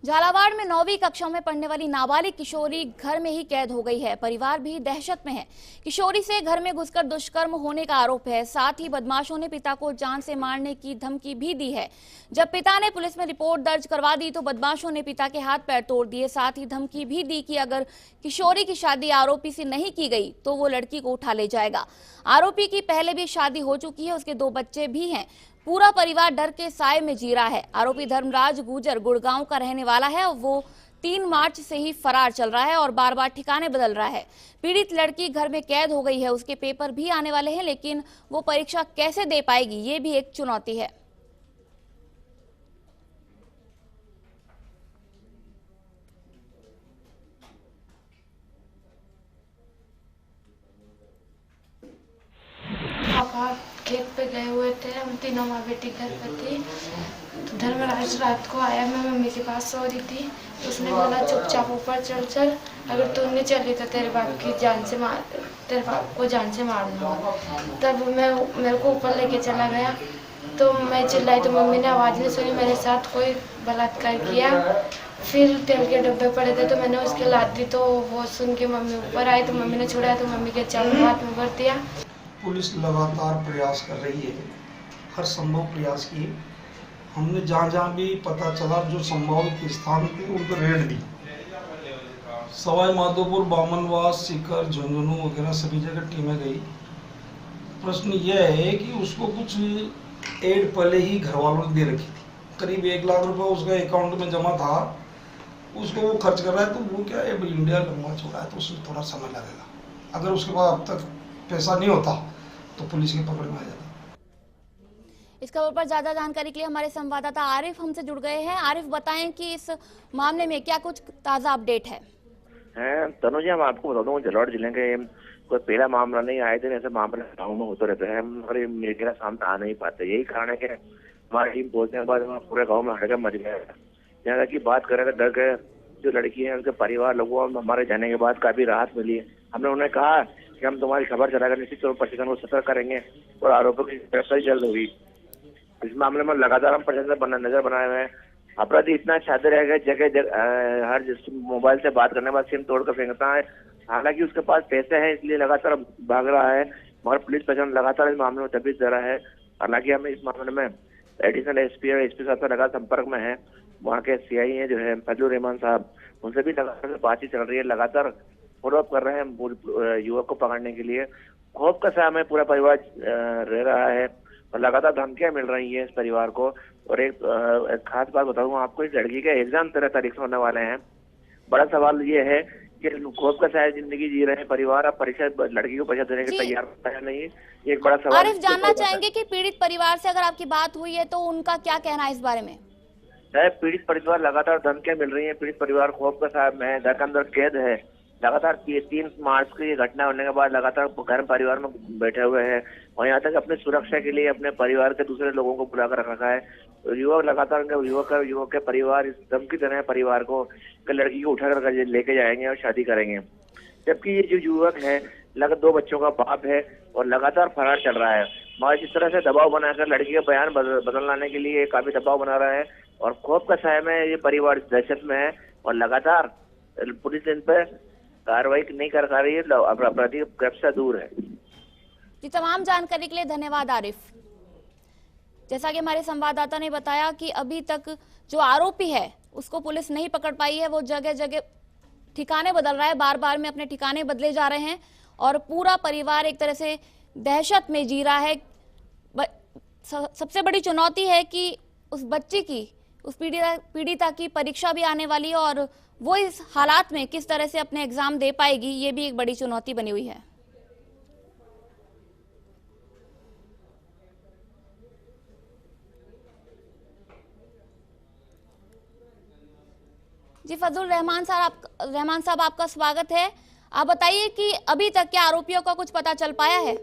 झालावाड़ में 9वीं कक्षा में पढ़ने वाली नाबालिग किशोरी घर में ही कैद हो गई है। परिवार भी दहशत में है। किशोरी से घर में घुसकर दुष्कर्म होने का आरोप है। साथ ही बदमाशों ने पिता को जान से मारने की धमकी भी दी है। जब पिता ने पुलिस में रिपोर्ट दर्ज करवा दी तो बदमाशों ने पिता के हाथ पैर तोड़ दिए। साथ ही धमकी भी दी कि अगर किशोरी की शादी आरोपी से नहीं की गई तो वो लड़की को उठा ले जाएगा। आरोपी की पहले भी शादी हो चुकी है, उसके 2 बच्चे भी हैं। पूरा परिवार डर के साए में जी रहा है। आरोपी धर्मराज गुर्जर गुड़गांव का रहने वाला है और वो 3 मार्च से ही फरार चल रहा है और बार बार ठिकाने बदल रहा है। पीड़ित लड़की घर में कैद हो गई है। उसके पेपर भी आने वाले हैं, लेकिन वो परीक्षा कैसे दे पाएगी, ये भी एक चुनौती है। पापा खेत पे गए हुए थे, हम तीनों माँ बेटी घर पर थी। तो धर्मराज रात को आया, मैं मम्मी के पास सो रही थी। उसने बोला चुपचाप ऊपर चल चल, अगर तू नहीं चली तो तेरे बाप को जान से मार दूंगा। तब मेरे को ऊपर लेके चला गया तो मैं चिल्लाई तो मम्मी ने आवाज़ नहीं सुनी, मेरे साथ कोई बलात्कार किया। फिर तेल के डब्बे पड़े थे तो मैंने उसके लाद दी, तो वो सुन के मम्मी ऊपर आई तो मम्मी ने छुड़ाया तो मम्मी के चाकू हाथ में भर दिया। पुलिस लगातार प्रयास कर रही है, हर संभव प्रयास किए। हमने जहाँ जहाँ भी पता चला जो संभावित स्थान थे उन पर रेड दी। सवाई माधोपुर, बामनवास, सीकर, झुंझुनू वगैरह सभी जगह टीमें गई। प्रश्न यह है कि उसको कुछ एड पहले ही घर वालों ने दे रखी थी। करीब 1 लाख रुपए उसका अकाउंट में जमा था, उसको वो खर्च कर रहा है। तो वो क्या है, इंडिया लंबा चौड़ा है तो उसमें थोड़ा समय लगेगा। अगर उसके पास अब तक पैसा नहीं होता तो पुलिस की पकड़ में आ जाता। इस खबर पर ज्यादा जानकारी के लिए हमारे संवाददाता आरिफ हमसे जुड़ गए हैं। आरिफ, बताएं कि इस मामले में क्या कुछ ताजा अपडेट है। तनुजा, हम आपको बता दूं, झालावाड़ जिले के कोई पहला मामला नहीं, आए दिन ऐसे मामले गाँव में होते रहते हैं, और ये मीडिया सामने आ नहीं पाते। यही कारण है कि हमारी टीम पहुंचने के बाद पूरे गाँव में हड़का मच गया। यहाँ तक की बात करें तो डर गए जो लड़की है उनके परिवार लोगों को हमारे जाने के बाद काफी राहत मिली है। हमने उन्हें कहा कि हम तुम्हारी खबर चलाकर निश्चित तौर पर प्रशासन को सतर्क करेंगे और आरोपियों की गिरफ्तारी जल्द होगी। इस मामले में लगातार हम प्रशासन नजर बनाए हुए हैं। अपराधी इतना छात्र रह गए, जगह हर मोबाइल से बात करने के बाद सिम तोड़कर फेंकता है। हालांकि उसके पास पैसे हैं इसलिए लगातार भाग रहा है, मगर पुलिस प्रशासन लगातार इस मामले में तबीयत दे रहा है। हालांकि हम इस मामले में एडिशनल एसपी और एसपी साहब से लगातार संपर्क में है। वहाँ के सीआई है जो है फजलुर रहमान साहब, उनसे भी लगातार बातचीत चल रही है। लगातार फॉलोअप कर रहे हैं युवक को पकड़ने के लिए। खौफ का समय पूरा परिवार रह रहा है और लगातार धमकियां मिल रही हैं इस परिवार को। और एक खास बात बताऊंगा आपको, इस लड़की के एग्जाम 13 तारीख से होने वाले हैं। बड़ा सवाल ये है कि खौफ का साया जिंदगी जी रहे हैं परिवार, अब परीक्षा लड़की को परीक्षा देने के तैयार नहीं है। ये एक बड़ा सवाल। आरिफ, जानना चाहेंगे कि पीड़ित परिवार से अगर आपकी बात हुई है तो उनका क्या कहना है इस बारे में। पीड़ित परिवार लगातार धमकियां मिल रही है। पीड़ित परिवार खौफ का साया में घर के अंदर कैद है। लगातार 3 मार्च की ये घटना होने के बाद लगातार घर परिवार में बैठे हुए हैं और यहाँ तक अपनी सुरक्षा के लिए अपने परिवार के दूसरे लोगों को बुलाकर रखा है। युवक लगातार युवक के परिवार इस धमकी दे रहे हैं परिवार को कि लड़की को उठाकर लेके जाएंगे और शादी करेंगे। जबकि ये जो युवक है लगभग 2 बच्चों का बाप है और लगातार फरार चल रहा है। मगर इस तरह से दबाव बनाकर लड़की का बयान बदल लाने के लिए काफी दबाव बना रहा है और खौफ का साए में ये परिवार दहशत में है और लगातार पुलिस इन पर कार्रवाई नहीं कर पा रही है, अपराधी गिरफ्त से दूर है। जी, तमाम जानकारी के लिए धन्यवाद आरिफ। जैसा कि हमारे संवाददाता ने बताया कि अभी तक जो आरोपी है उसको पुलिस नहीं पकड़ पाई है। वो जगह जगह ठिकाने बदल रहा है, बार बार में अपने ठिकाने बदले जा रहे हैं और पूरा परिवार एक तरह से दहशत में जी रहा है। सबसे बड़ी चुनौती है कि उस बच्ची की, उस पीड़िता की परीक्षा भी आने वाली है और वो इस हालात में किस तरह से अपने एग्जाम दे पाएगी, ये भी एक बड़ी चुनौती बनी हुई है। जी, फजलुर रहमान साहब आपका स्वागत है। आप बताइए कि अभी तक क्या आरोपियों का कुछ पता चल पाया है।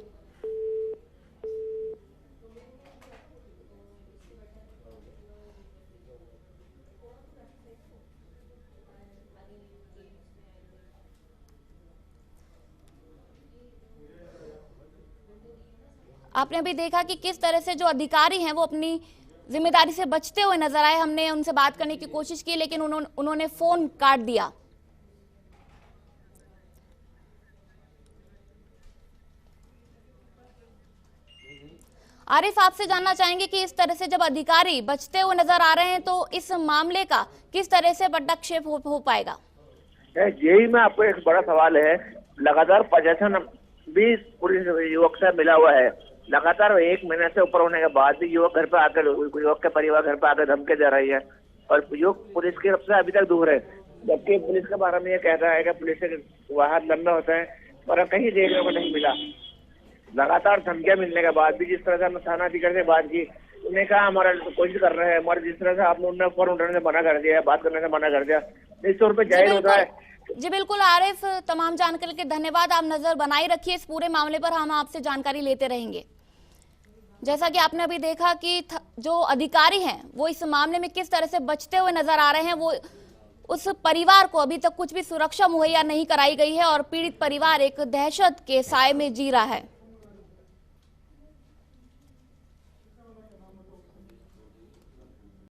आपने अभी देखा कि किस तरह से जो अधिकारी हैं वो अपनी जिम्मेदारी से बचते हुए नजर आए। हमने उनसे बात करने की कोशिश की लेकिन उन्होंने फोन काट दिया। आरिफ, आपसे जानना चाहेंगे कि इस तरह से जब अधिकारी बचते हुए नजर आ रहे हैं तो इस मामले का किस तरह से पटाक्षेप हो पाएगा? यही में आपको एक बड़ा सवाल है। लगातार प्रशासन भी पुलिस युवक से मिला हुआ है। लगातार 1 महीने से ऊपर होने के बाद भी युवक घर पे आकर, युवक के परिवार घर पे आकर धमकी दे रही है और युवक पुलिस की तरफ से अभी तक दूर है। जबकि पुलिस के बारे में ये कह रहा है कि पुलिस के वाहन लंबे होते हैं पर कहीं देखने को नहीं मिला। लगातार धमकियां मिलने के बाद भी जिस तरह से हमने थाना अधिकारी से बात की, उन्होंने कहा हमारा कोशिश कर रहे हैं, हमारे जिस तरह से आपने उन्हें फोन उठाने से मना कर दिया, बात करने से मना कर दिया, इस तौर पे जाहिर होता है। जी बिल्कुल आरिफ, तमाम जानकारी के धन्यवाद। आप नजर बनाए रखिए इस पूरे मामले पर, हम आपसे जानकारी लेते रहेंगे। जैसा कि आपने अभी देखा कि जो अधिकारी हैं वो इस मामले में किस तरह से बचते हुए नजर आ रहे हैं। वो उस परिवार को अभी तक कुछ भी सुरक्षा मुहैया नहीं कराई गई है और पीड़ित परिवार एक दहशत के साए में जी रहा है।